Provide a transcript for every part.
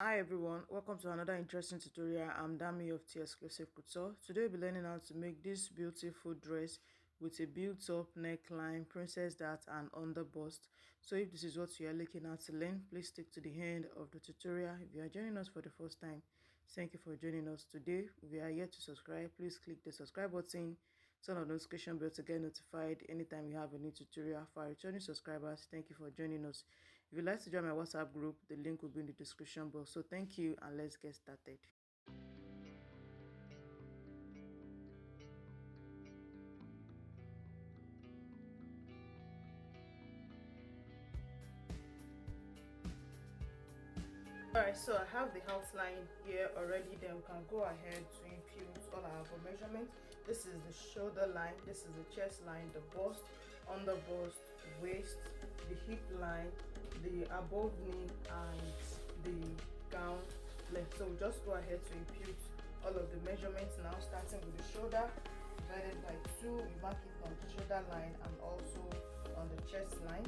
Hi everyone, welcome to another interesting tutorial. I'm Dami of 𝐓𝐻𝐂𝐇. Today we'll be learning how to make this beautiful dress with a built-up neckline, princess dart and underbust. So if this is what you are looking at to learn, please stick to the end of the tutorial. If you are joining us for the first time, thank you for joining us today. If you are yet to subscribe, please click the subscribe button, turn on the notification bell to get notified anytime we have a new tutorial. For our returning subscribers, thank you for joining us. If you'd like to join my WhatsApp group, the link will be in the description box. So thank you and let's get started. Alright, so I have the outline here already. Then we can go ahead to impute all our measurements. This is the shoulder line, this is the chest line, the bust, under bust, waist, the hip line, the above knee and the gown length. So we just go ahead to impute all of the measurements now, starting with the shoulder divided by 2. We mark it on the shoulder line and also on the chest line.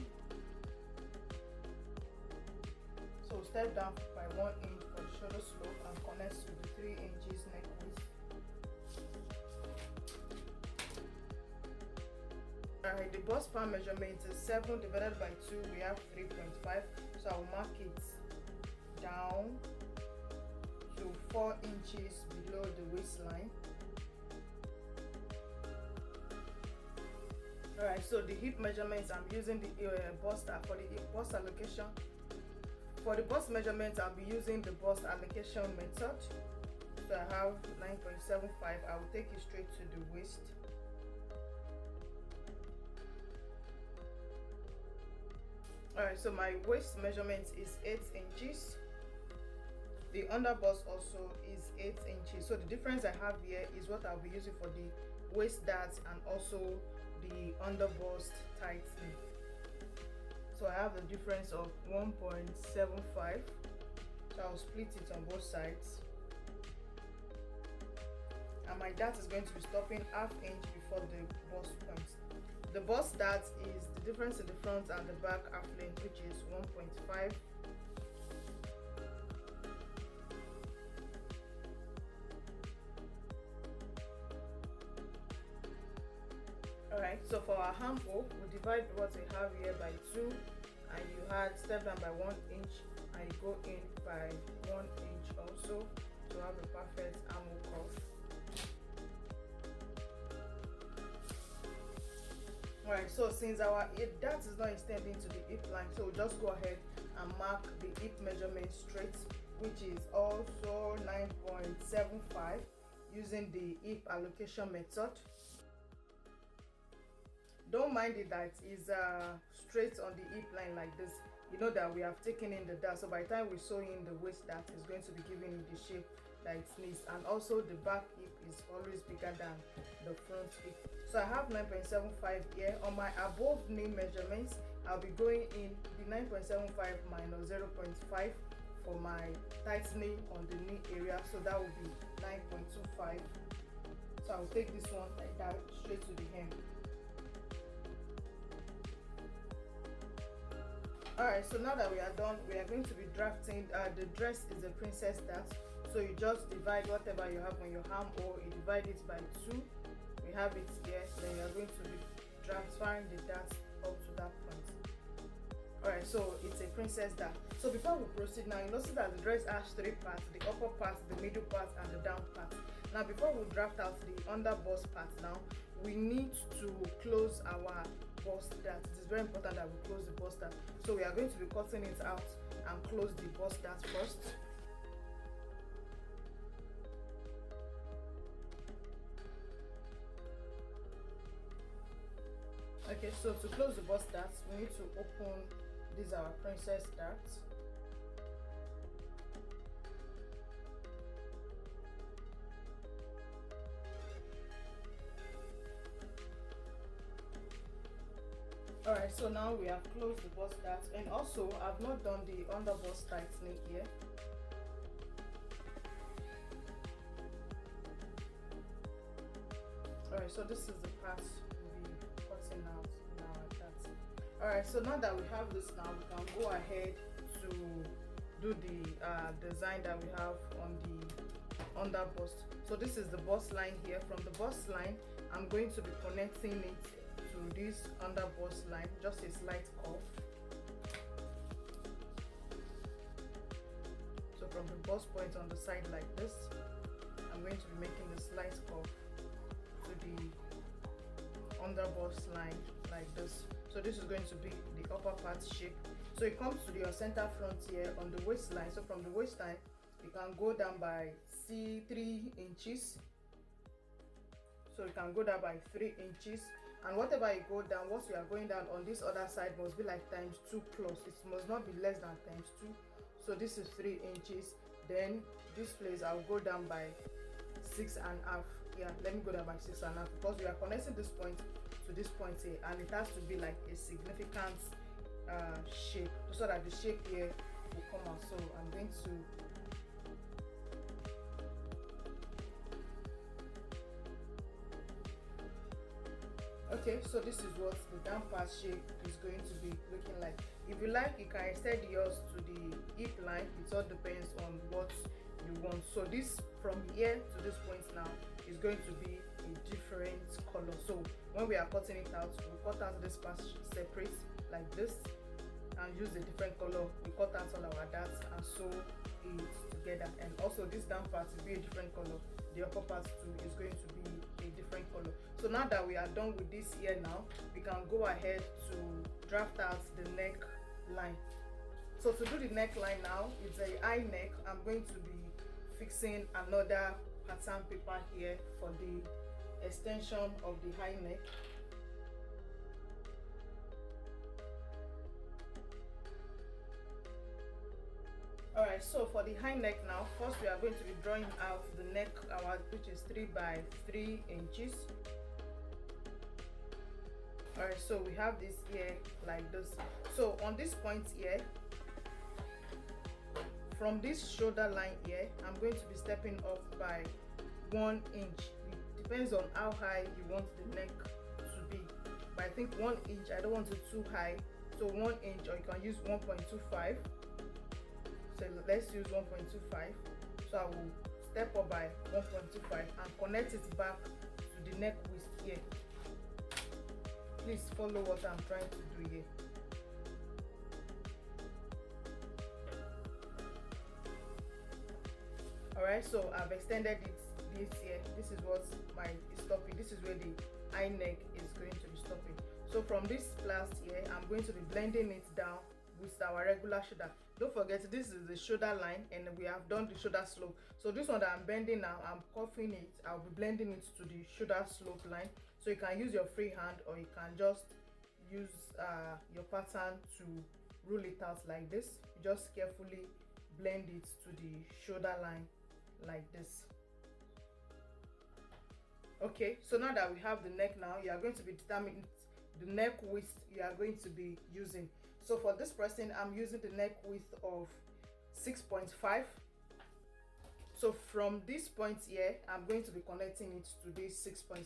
So step down by 1 inch for the shoulder slope and connect to the 3 inches neck width. Alright, the bust span measurement is 7 divided by 2. We have 3.5. So I'll mark it down to 4 inches below the waistline. Alright, so the hip measurements, I'm using the bust for the bust allocation. For the bust measurement, I'll be using the bust allocation method. So I have 9.75. I will take it straight to the waist. Alright, so my waist measurement is 8 inches. The underbust also is 8 inches. So the difference I have here is what I'll be using for the waist dart and also the underbust tightening. So I have the difference of 1.75. So I'll split it on both sides. And my dart is going to be stopping ½ inch before the bust point. The bust dart is the difference in the front and the back half length, which is 1.5. Alright, so for our armhole, we divide what we have here by 2, and you had step down by 1 inch and you go in by 1 inch also to have a perfect armhole curve. Alright, so since our dart is not extending to the hip line, so we'll just go ahead and mark the hip measurement straight, which is also 9.75 using the hip allocation method. Don't mind it that is straight on the hip line like this. You know that we have taken in the dart, so by the time we sew in the waist, dart is going to be giving it the shape that it needs. And also the back hip is always bigger than the front hip. So I have 9.75 here. On my above knee measurements, I'll be going in the 9.75 minus 0.5 for my tightening on the knee area, so that will be 9.25. So I'll take this one like that straight to the hem. Alright, so now that we are done, we are going to be drafting. The dress is a princess dart, so you just divide whatever you have on your armhole, you divide it by 2. We have it here, then you are going to be transferring the dart up to that point. Alright, so it's a princess dart. So before we proceed now, you notice that the dress has 3 parts: the upper part, the middle part and the down part. Now before we draft out the underbust part now, we need to close our bust dart. It is very important that we close the bust dart. So we are going to be cutting it out and close the bust dart first. Okay, so to close the bust dart, we need to open these our princess darts. Alright, so now we have closed the bust dart, and also I've not done the underbust tightening here. Alright, so this is the part we'll be cutting out in our dart. Alright, so now that we have this now, we can go ahead to do the design that we have on the underbust. So this is the bust line here. From the bust line, I'm going to be connecting it to this underbust line, just a slight curve. So from the bust point on the side like this, I'm going to be making a slight curve to the underbust line like this. So this is going to be the upper part shape. So it comes to your center front here on the waistline. So from the waistline, you can go down by 3 inches. So you can go down by 3 inches, and whatever you go down, what you are going down on this other side must be like ×2 plus. It must not be less than ×2. So this is 3 inches. Then this place I'll go down by 6.5. Yeah, let me go down by 6.5, because we are connecting this point to this point here, and it has to be like a significant shape, so that the shape here will come out. So I'm going to okay, so this is what the down part shape is going to be looking like. If you like, you can extend yours to the hip line. It all depends on what you want. So this from here to this point now is going to be a different color. So when we are cutting it out, we cut out this part separate like this and use a different color. We cut out all our dots and sew it together. And also this down part will be a different color. The upper part too is going to be a different color. So now that we are done with this here, now we can go ahead to draft out the neckline. So to do the neckline now, it's a high neck. I'm going to be fixing another pattern paper here for the extension of the high neck. Alright, so for the high neck now, first we are going to be drawing out the neck, which is 3 by 3 inches. Alright, so we have this here like this. So on this point here, from this shoulder line here, I'm going to be stepping off by 1 inch. It depends on how high you want the neck to be, but I think 1 inch, I don't want it too high, so 1 inch, or you can use 1.25. So let's use 1.25. So I will step up by 1.25 and connect it back to the neck width here. Please follow what I'm trying to do here. Alright, so I've extended this here. This is what is stopping. This is where the high neck is going to be stopping. So from this last here, I'm going to be blending it down with our regular shoulder. Don't forget, this is the shoulder line and we have done the shoulder slope. So this one that I'm bending now, I'm cuffing it. I'll be blending it to the shoulder slope line. So you can use your free hand, or you can just use your pattern to roll it out like this. You just carefully blend it to the shoulder line like this. Okay, so now that we have the neck, now you are going to be determining the neck width you are going to be using. So for this person, I'm using the neck width of 6.5. So from this point here, I'm going to be connecting it to this 6.5.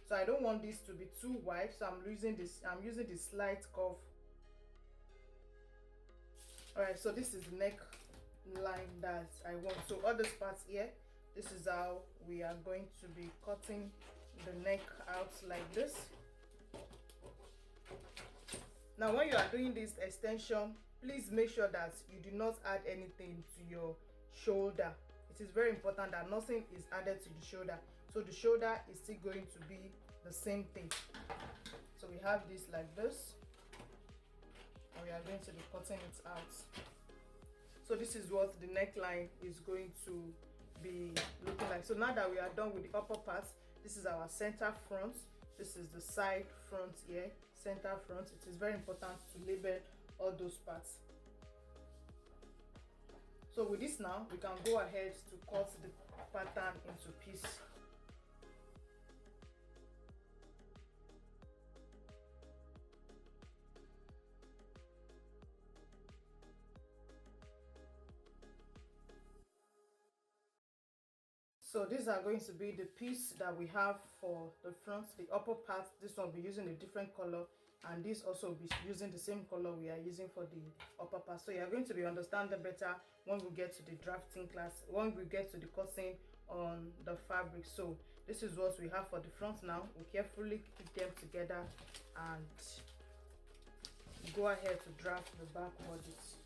So I don't want this to be too wide, so I'm using this slight curve. All right, so this is the neck line that I want. So all these parts here, this is how we are going to be cutting the neck out like this. Now when you are doing this extension, please make sure that you do not add anything to your shoulder. It is very important that nothing is added to the shoulder, so the shoulder is still going to be the same thing. So we have this like this, and we are going to be cutting it out. So this is what the neckline is going to be looking like. So now that we are done with the upper part, this is our center front, this is the side front here, center front. It is very important to label all those parts. So with this now, we can go ahead to cut the pattern into pieces. So these are going to be the piece that we have for the front, the upper part. This one will be using a different color. and this also will be using the same color we are using for the upper part. So you're going to be understanding better when we get to the drafting class, when we get to the cutting on the fabric. So this is what we have for the front now. We carefully keep them together and go ahead to draft the back bodies.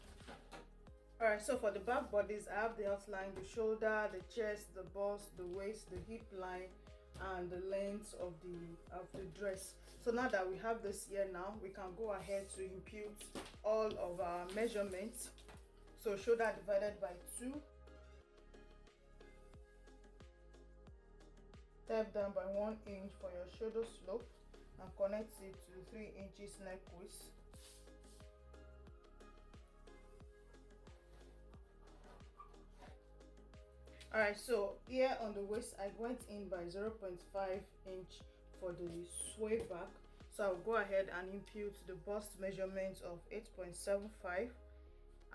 All right, so for the back bodies, I have the outline, the shoulder, the chest, the bust, the waist, the hip line, and the length of the dress. So now that we have this here, now we can go ahead to impute all of our measurements. So shoulder divided by 2, step down by 1 inch for your shoulder slope, and connect it to 3 inches neck width. Alright, so here on the waist I went in by 0.5 inch for the sway back. So I'll go ahead and impute the bust measurement of 8.75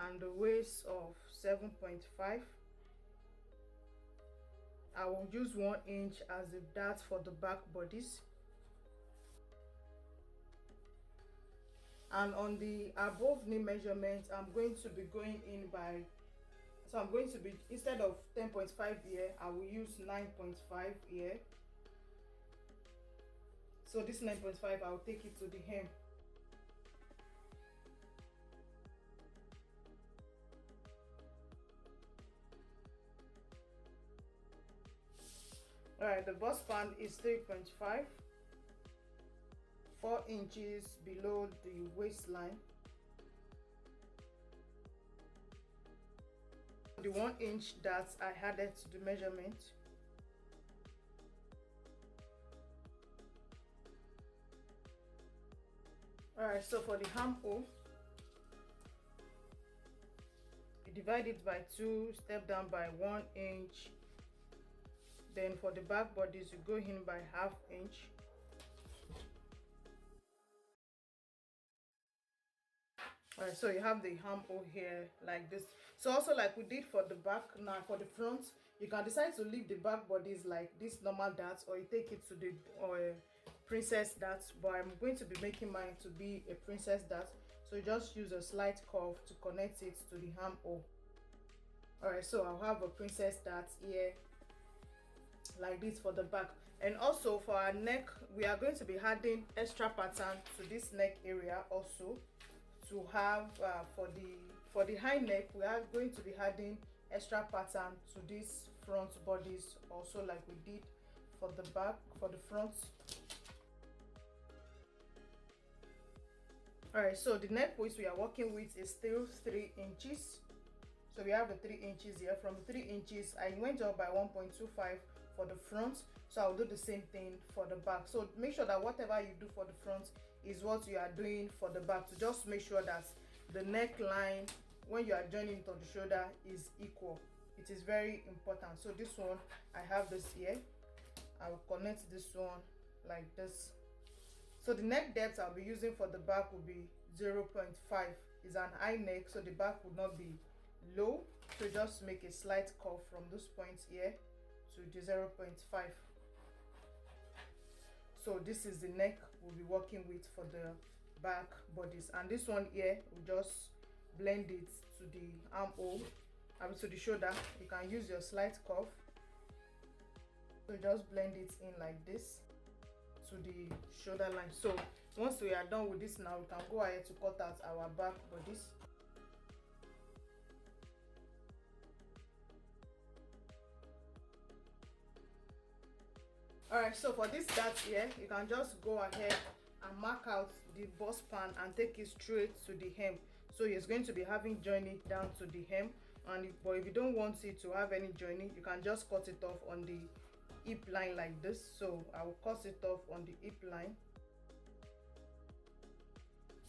and the waist of 7.5. I will use 1 inch as the dart for the back bodies. And on the above knee measurement, I'm going to be going in by, so I'm going to be, instead of 10.5 here, I will use 9.5 here. So this 9.5, I'll take it to the hem. Alright, the bust span is 3.5, 4 inches below the waistline. The 1 inch that I added to the measurement. Alright, so for the armhole, you divide it by 2, step down by 1 inch. Then for the back bodies, you go in by ½ inch. Alright, so you have the armhole here like this. So also like we did for the back, now for the front, you can decide to leave the back bodies like this normal darts, or you take it to the princess darts, but I'm going to be making mine to be a princess dart. So you just use a slight curve to connect it to the armhole. Alright, so I'll have a princess dart here like this for the back. And also for our neck, we are going to be adding extra pattern to this neck area also, to have for the high neck, we are going to be adding extra pattern to these front bodies also, like we did for the back, for the front. Alright, so the neck width we are working with is still 3 inches. So we have the 3 inches here. From the 3 inches, I went up by 1.25 for the front, so I'll do the same thing for the back. So make sure that whatever you do for the front is what you are doing for the back, to just make sure that the neckline when you are joining to the shoulder is equal. It is very important. So this one, I have this here, I will connect this one like this. So the neck depth I'll be using for the back will be 0.5. It's an high neck, so the back would not be low, so just make a slight curve from this point here to the 0.5. So this is the neck we'll be working with for the back bodies, and this one here we'll just blend it to the armhole, to the shoulder. You can use your slight curve, so just blend it in like this to the shoulder line. So once we are done with this, now we can go ahead to cut out our back bodies. Alright, so for this dart here, you can just go ahead and mark out the bust span and take it straight to the hem. So it's going to be having joining down to the hem, but if you don't want it to have any joining, you can just cut it off on the hip line like this. So I will cut it off on the hip line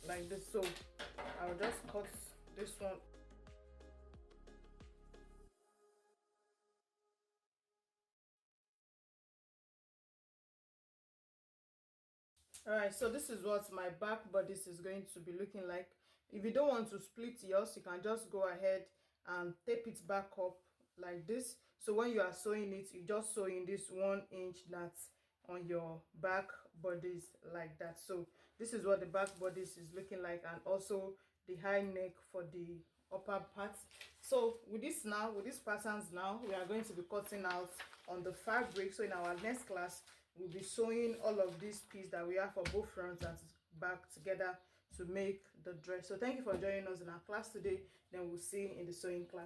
like this. So I'll just cut this one. Alright, so this is what my back bodice is going to be looking like. If you don't want to split yours, you can just go ahead and tape it back up like this. So when you are sewing it, you just sew in this 1 inch that's on your back bodies like that. So this is what the back bodice is looking like, and also the high neck for the upper part. So with this now, with these patterns now, we are going to be cutting out on the fabric. So in our next class, we'll be sewing all of these pieces that we have for both fronts and back together to make the dress. So thank you for joining us in our class today. Then we'll see you in the sewing class.